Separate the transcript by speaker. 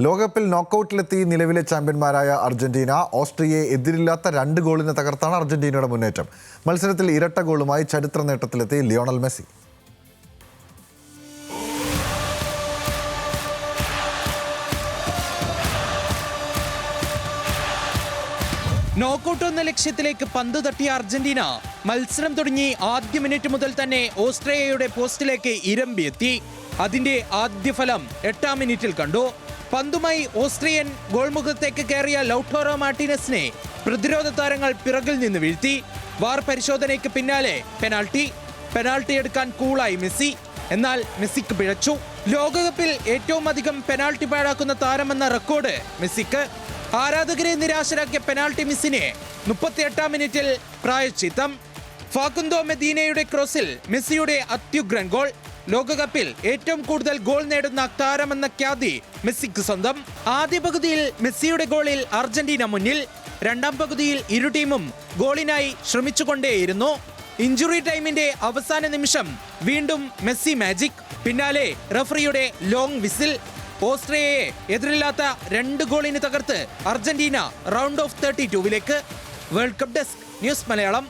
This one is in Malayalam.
Speaker 1: ലോകകപ്പിൽ നോക്കൌട്ടിലെത്തി നിലവിലെ ചാമ്പ്യന്മാരായ അർജന്റീന ഓസ്ട്രിയയെ എതിരില്ലാത്ത 2 ഗോളിന് തകർത്താണ് അർജന്റീനയുടെ മുന്നേറ്റം. മത്സരത്തിൽ ഇരട്ട ഗോളുമായി ചരിത്ര നേട്ടത്തിലെത്തി ലിയോണൽ മെസ്സി.
Speaker 2: നോക്കൌട്ട് എന്ന ലക്ഷ്യത്തിലേക്ക് പന്ത് തട്ടിയ അർജന്റീന മത്സരം തുടങ്ങി ആദ്യ മിനിറ്റ് മുതൽ തന്നെ ഓസ്ട്രിയയുടെ പോസ്റ്റിലേക്ക് ഇരമ്പിയെത്തി. അതിന്റെ ആദ്യ ഫലം 8-ാം മിനിറ്റിൽ കണ്ടു. പന്തുമായി ഓസ്ട്രിയൻ ഗോൾമുഖത്തേക്ക് കയറിയ ലൗട്ടാറോ മാർട്ടിനസിനെ പ്രതിരോധ താരങ്ങൾ പിറകിൽ നിന്ന് വീഴ്ത്തി. വാർ പരിശോധനയ്ക്ക് പിന്നാലെ പെനാൾട്ടി എടുക്കാൻ കൂളായി മെസ്സി. എന്നാൽ മെസ്സിക്ക് പിഴച്ചു. ലോകകപ്പിൽ ഏറ്റവും അധികം പെനാൾട്ടി പാഴാക്കുന്ന താരമെന്ന റെക്കോർഡ് മെസ്സിക്ക്. ആരാധകരെ നിരാശരാക്കിയ പെനാൾട്ടി മിസ്സിനെ 38-ാം മിനിറ്റിൽ പ്രായശ്ചിത്തം. ഫാക്കുന്തോ മെദീനയുടെ ക്രോസിൽ മെസ്സിയുടെ അത്യുഗ്രൻ ഗോൾ. ലോകകപ്പിൽ ഏറ്റവും കൂടുതൽ ഗോൾ നേടുന്ന താരമെന്ന ഖ്യാതി മെസ്സിക്ക് സ്വന്തം. ആദ്യ പകുതിയിൽ മെസ്സിയുടെ ഗോളിൽ അർജന്റീന മുന്നിൽ. 2-ാം പകുതിയിൽ ഇരു ടീമും ഗോളിനായി ശ്രമിച്ചുകൊണ്ടേയിരുന്നു. ഇഞ്ചുറി ടൈമിന്റെ അവസാന നിമിഷം വീണ്ടും മെസ്സി മാജിക്. പിന്നാലെ റഫറിയുടെ ലോങ് വിസിൽ. ഓസ്ട്രിയയെ എതിരില്ലാത്ത 2 ഗോളിന് തകർത്ത് അർജന്റീന റൗണ്ട് ഓഫ് 32-ലേക്ക്. World cup desk news Malayalam.